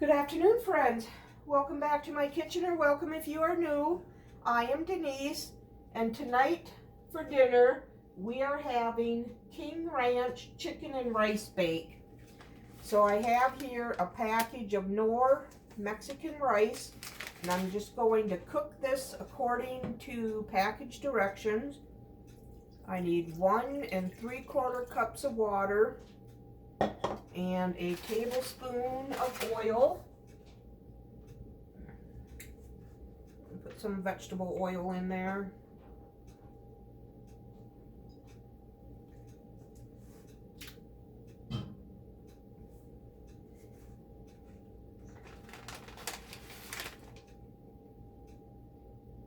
Good afternoon, friends. Welcome back to my kitchen, or welcome if you are new. I am Denise, and tonight for dinner we are having King Ranch chicken and rice bake. So I have here a package of Knorr Mexican rice, and I'm just going to cook this according to package directions. I need 1 3/4 cups of water and a tablespoon of oil. Put some vegetable oil in there.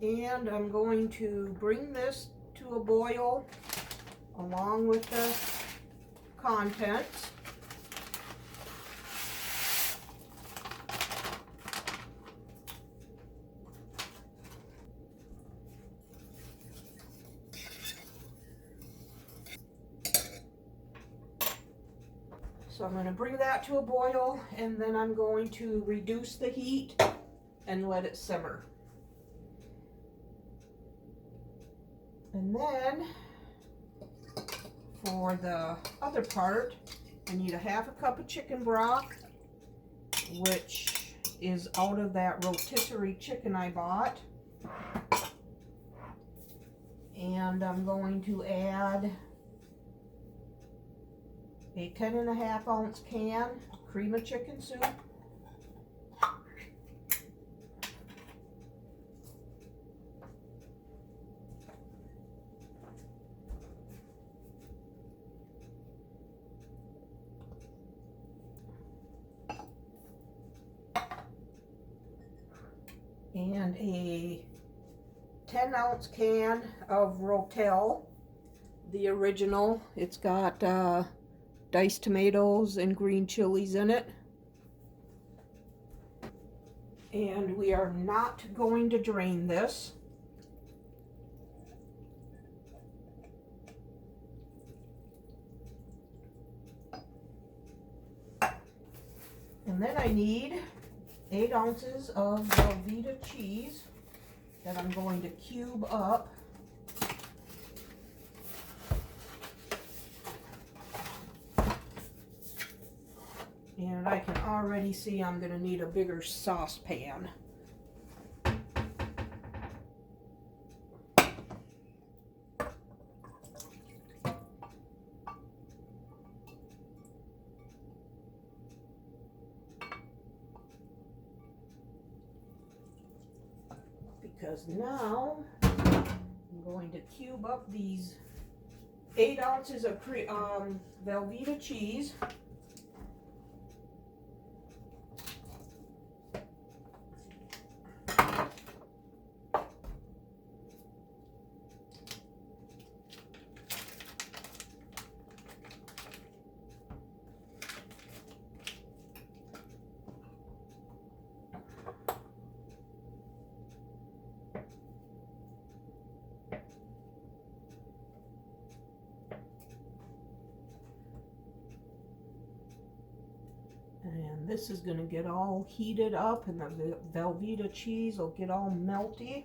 And I'm going to bring this to a boil along with the contents. So I'm going to bring that to a boil, and then I'm going to reduce the heat and let it simmer. And then for the other part, I need a 1/2 cup of chicken broth, which is out of that rotisserie chicken I bought. And I'm going to add a 10 1/2 ounce can of cream of chicken soup. And a 10-ounce can of Rotel, the original. It's got diced tomatoes and green chilies in it. And we are not going to drain this. And then I need 8 ounces of Velveeta cheese that I'm going to cube up. And I can already see I'm going to need a bigger saucepan. Because now I'm going to cube up these 8 ounces of Velveeta cheese. And this is going to get all heated up, and the Velveeta cheese will get all melty.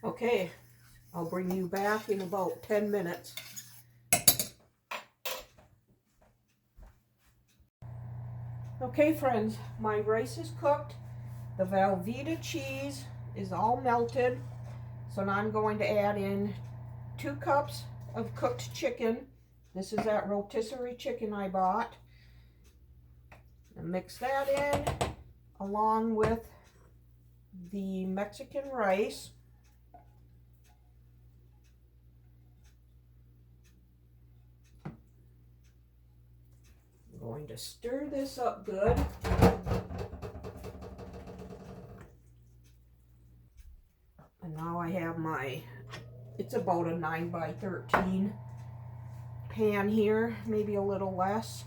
Okay, I'll bring you back in about 10 minutes. Okay, friends, my rice is cooked. The Velveeta cheese is all melted. So now I'm going to add in 2 cups of cooked chicken. This is that rotisserie chicken I bought. And mix that in along with the Mexican rice. I'm going to stir this up good. And now I have it's about a 9 by 13 pan here, maybe a little less.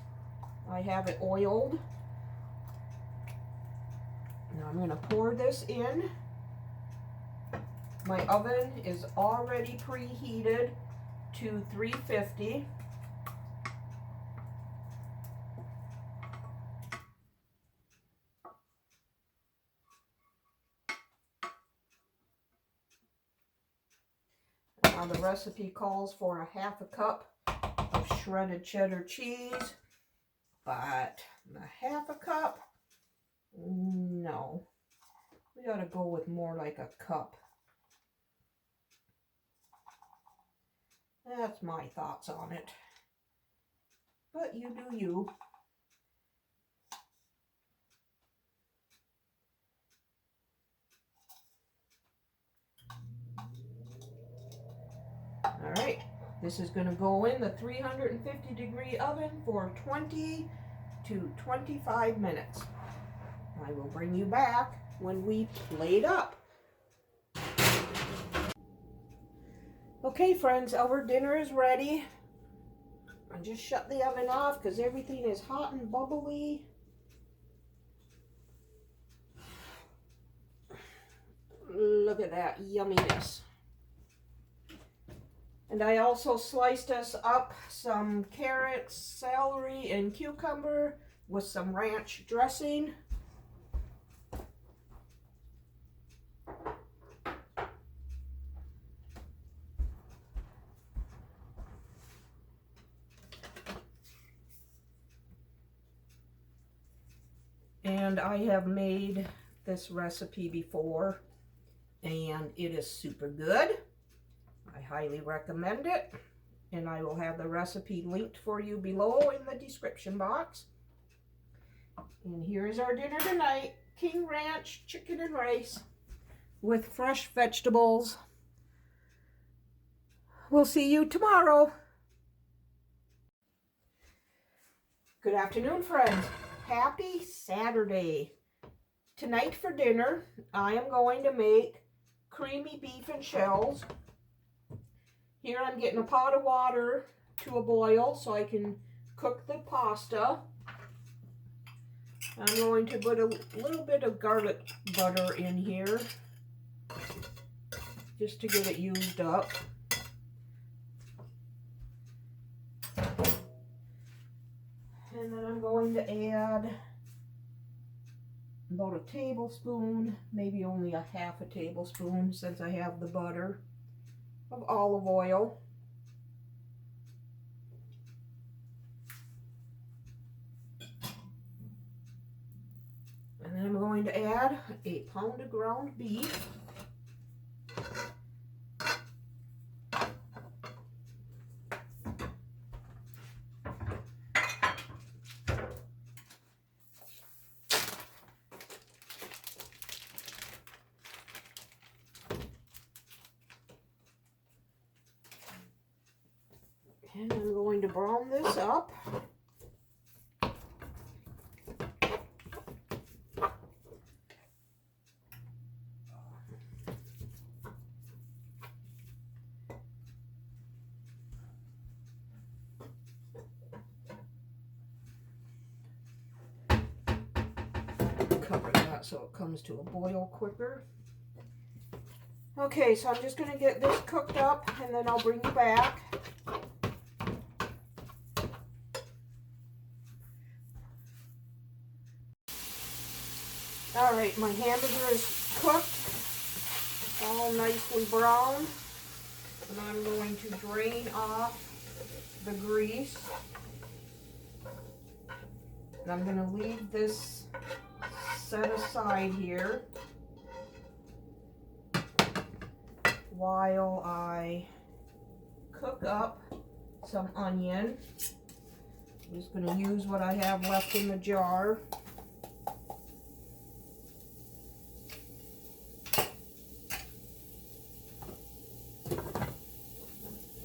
I have it oiled. Now I'm going to pour this in. My oven is already preheated to 350. Now the recipe calls for a half a cup of shredded cheddar cheese, but a half a cup, no. We gotta go with more like a cup. That's my thoughts on it. But you do you. All right, this is gonna go in the 350-degree oven for 20 to 25 minutes. I will bring you back when we plate up. Okay, friends, our dinner is ready. I just shut the oven off because everything is hot and bubbly. Look at that yumminess. And I also sliced us up some carrots, celery, and cucumber with some ranch dressing. And I have made this recipe before, and it is super good. I highly recommend it, and I will have the recipe linked for you below in the description box. And here is our dinner tonight: King Ranch chicken and rice with fresh vegetables. We'll see you tomorrow. Good afternoon, friends. Happy Saturday. Tonight for dinner, I am going to make creamy beef and shells. Here I'm getting a pot of water to a boil so I can cook the pasta. I'm going to put a little bit of garlic butter in here just to get it used up. And then I'm going to add about a tablespoon, maybe only a half a tablespoon since I have the butter, of olive oil. And then I'm going to add a pound of ground beef. And I'm going to brown this up. Cover that so it comes to a boil quicker. Okay, so I'm just going to get this cooked up and then I'll bring you back. All right, my hamburger is cooked, all nicely browned, and I'm going to drain off the grease. And I'm going to leave this set aside here while I cook up some onion. I'm just going to use what I have left in the jar.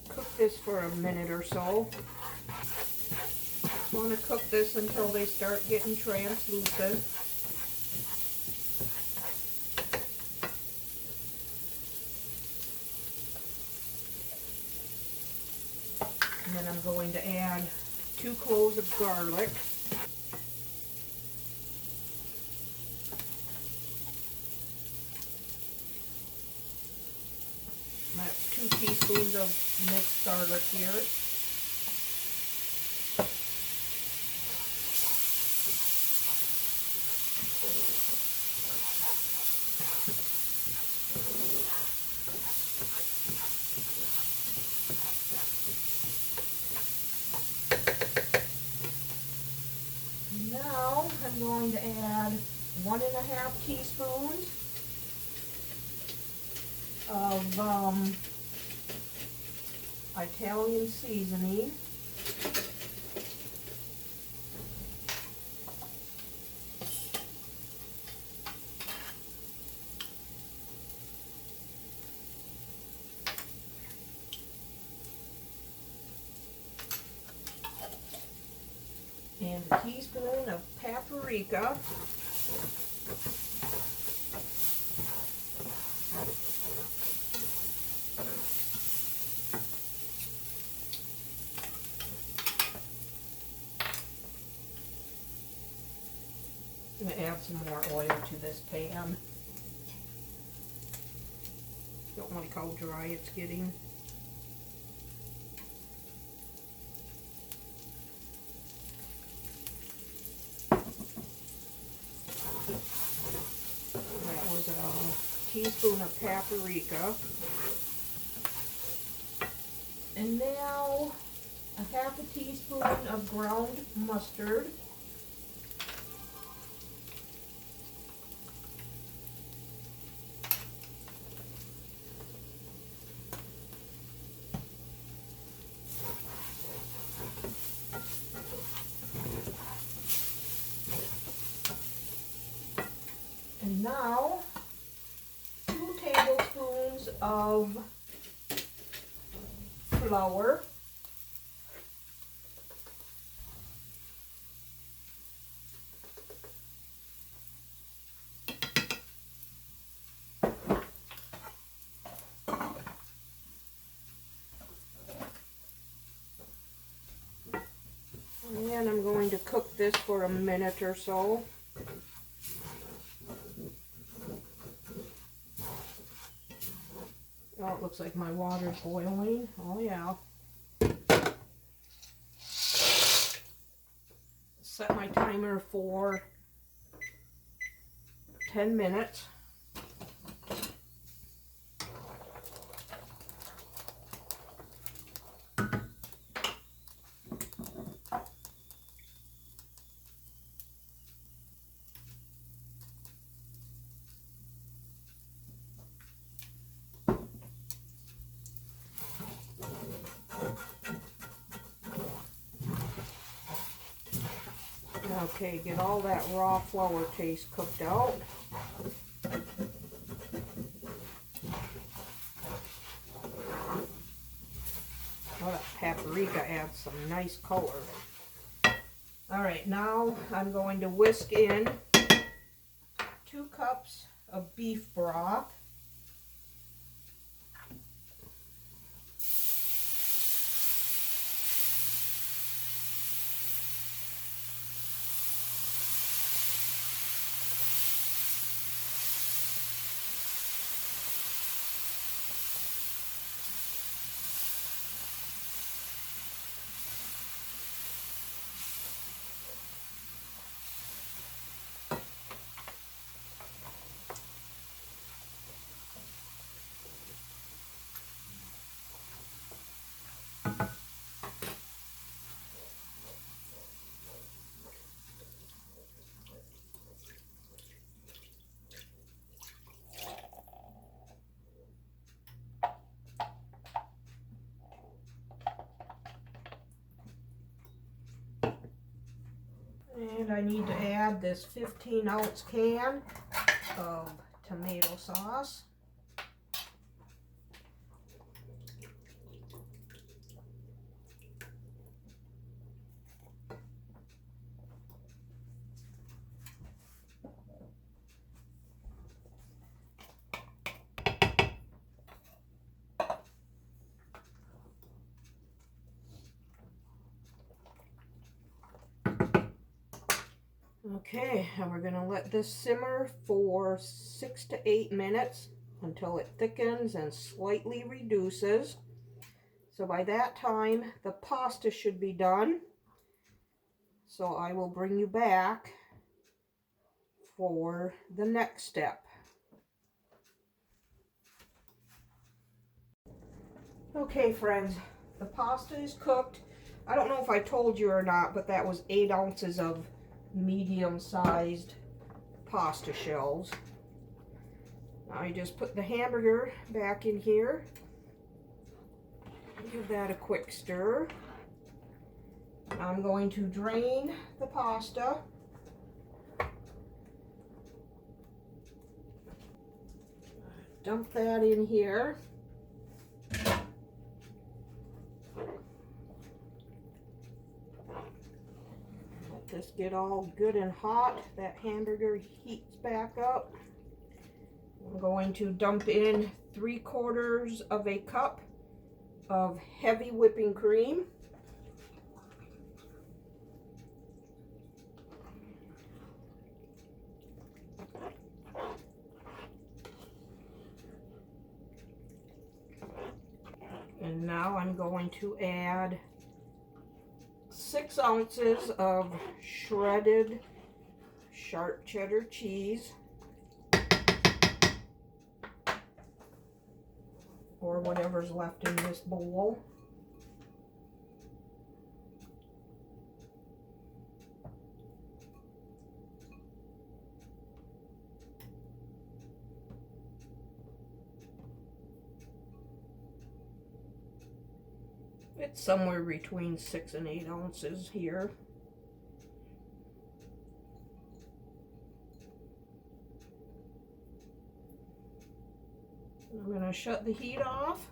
Cook this for a minute or so. I want to cook this until they start getting translucent. And then I'm going to add 2 cloves of garlic. That's 2 teaspoons of mixed garlic here. Now I'm going to add 1½ teaspoons of Italian seasoning. And a teaspoon of paprika. I'm going to add some more oil to this pan. Don't like how dry it's getting. That was a teaspoon of paprika. And now a 1/2 teaspoon of ground mustard. And now 2 tablespoons of flour. And I'm going to cook this for a minute or so. Oh, it looks like my water's boiling. Oh yeah. Set my timer for 10 minutes. Okay, get all that raw flour taste cooked out. Oh, that paprika adds some nice color. Alright, now I'm going to whisk in 2 cups of beef broth. And I need to add this 15-ounce can of tomato sauce. Okay, and we're going to let this simmer for 6 to 8 minutes until it thickens and slightly reduces. So by that time, the pasta should be done. So I will bring you back for the next step. Okay, friends, the pasta is cooked. I don't know if I told you or not, but that was 8 ounces of medium-sized pasta shells. Now I just put the hamburger back in here. Give that a quick stir. I'm going to drain the pasta. Dump that in here. Let this get all good and hot. That hamburger heats back up. I'm going to dump in 3/4 of a cup of heavy whipping cream. And now I'm going to add 6 ounces of shredded sharp cheddar cheese, or whatever's left in this bowl. It's somewhere between 6 and 8 ounces here. I'm going to shut the heat off,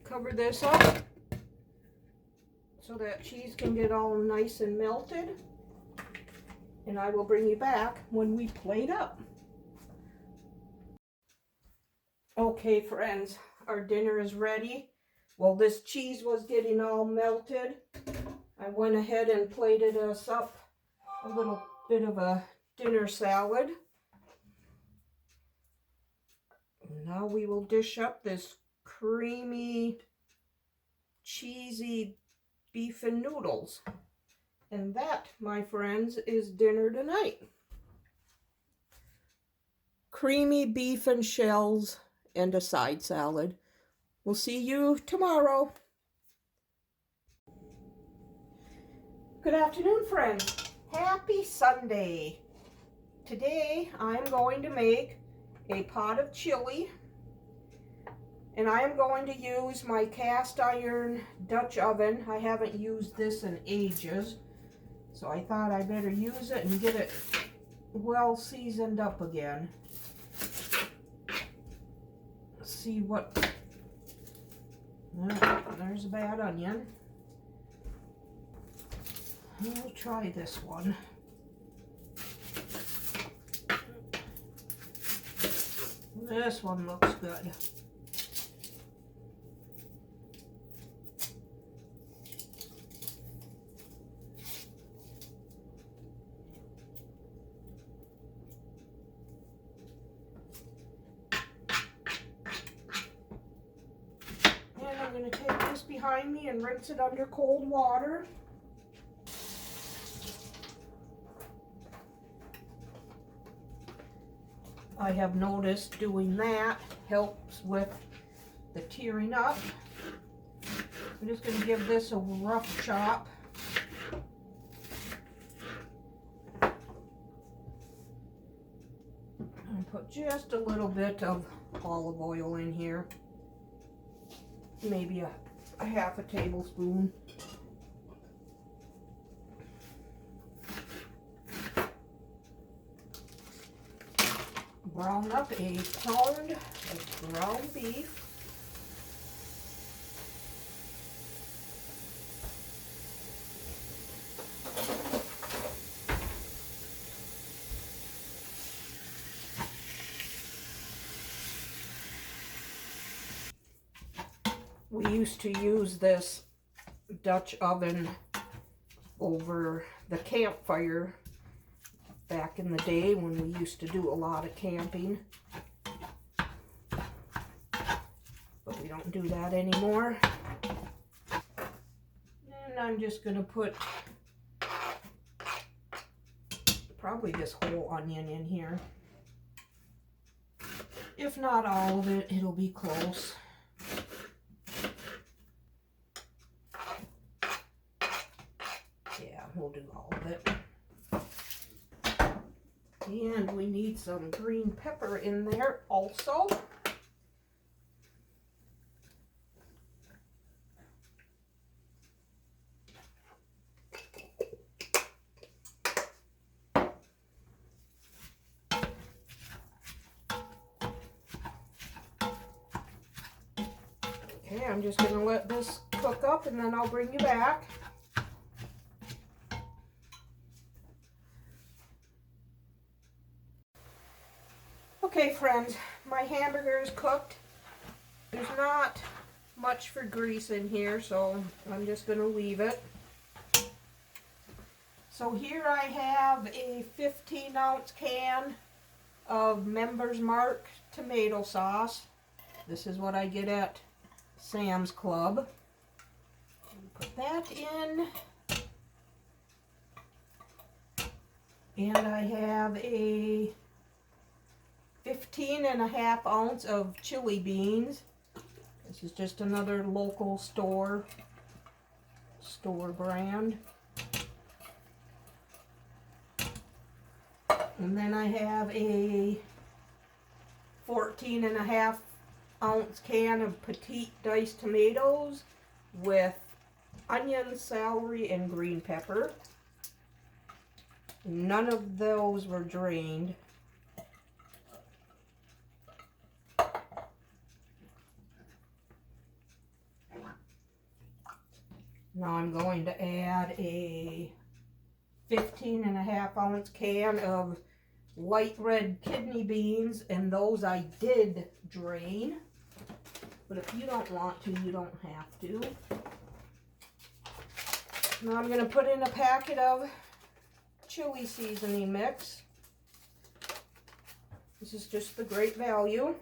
cover this up so that cheese can get all nice and melted, and I will bring you back when we plate up. Okay, friends, our dinner is ready. Well, this cheese was getting all melted. I went ahead and plated us up a little bit of a dinner salad. Now we will dish up this creamy, cheesy beef and noodles. And that, my friends, is dinner tonight. Creamy beef and shells and a side salad. We'll see you tomorrow. Good afternoon, friends. Happy Sunday. Today I'm going to make a pot of chili, and I am going to use my cast iron Dutch oven. I haven't used this in ages, so I thought I better use it and get it well seasoned up again. Let's see what... Oh, there's a bad onion. We'll try this one. This one looks good. I'm going to take this behind me and rinse it under cold water. I have noticed doing that helps with the tearing up. I'm just going to give this a rough chop. And put just a little bit of olive oil in here. Maybe a half a tablespoon. Brown up a pound of ground beef. We used to use this Dutch oven over the campfire back in the day when we used to do a lot of camping. don't do that anymore. And I'm just going to put probably this whole onion in here. If not all of it, it'll be close. Yeah, we'll do all of it. And we need some green pepper in there also. Okay, I'm just going to let this cook up and then I'll bring you back. Okay, friends, my hamburger is cooked. There's not much for grease in here, so I'm just going to leave it. So here I have a 15-ounce can of Member's Mark tomato sauce. This is what I get at Sam's Club. Put that in. And I have a 15.5 ounce of chili beans. This is just another local store brand. And then I have a 14.5 ounce can of petite diced tomatoes with onion, celery, and green pepper. None of those were drained. Now I'm going to add a 15.5 ounce can of light red kidney beans, and those I did drain. But if you don't want to, you don't have to. Now I'm going to put in a packet of chili seasoning mix. This is just the Great Value.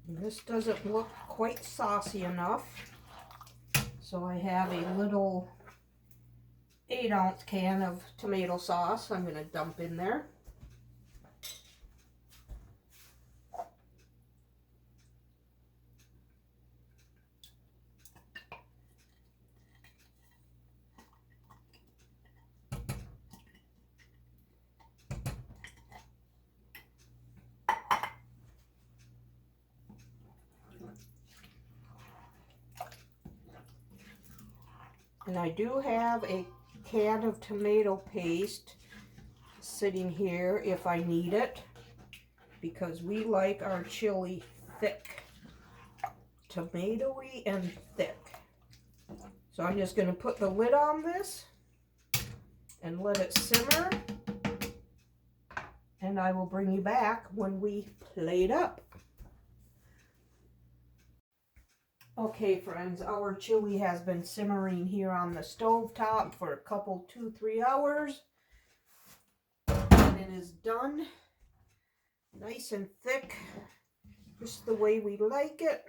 This doesn't look quite saucy enough, so I have a little 8-ounce can of tomato sauce I'm going to dump in there. And I do have a can of tomato paste sitting here if I need it, because we like our chili thick, tomatoey and thick. So I'm just going to put the lid on this and let it simmer, and I will bring you back when we plate up. Okay, friends, our chili has been simmering here on the stove top for a couple, 2-3 hours. And it is done. Nice and thick, just the way we like it.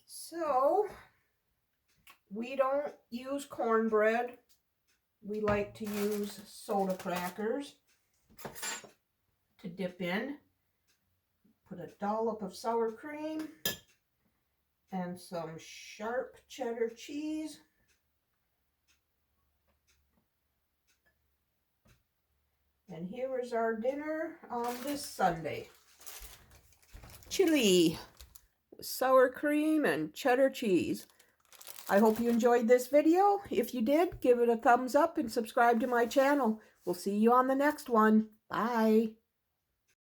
So, we don't use cornbread. We like to use soda crackers to dip in. Put a dollop of sour cream and some sharp cheddar cheese. And here is our dinner on this Sunday. Chili, sour cream, and cheddar cheese. I hope you enjoyed this video. If you did, give it a thumbs up and subscribe to my channel. We'll see you on the next one. Bye.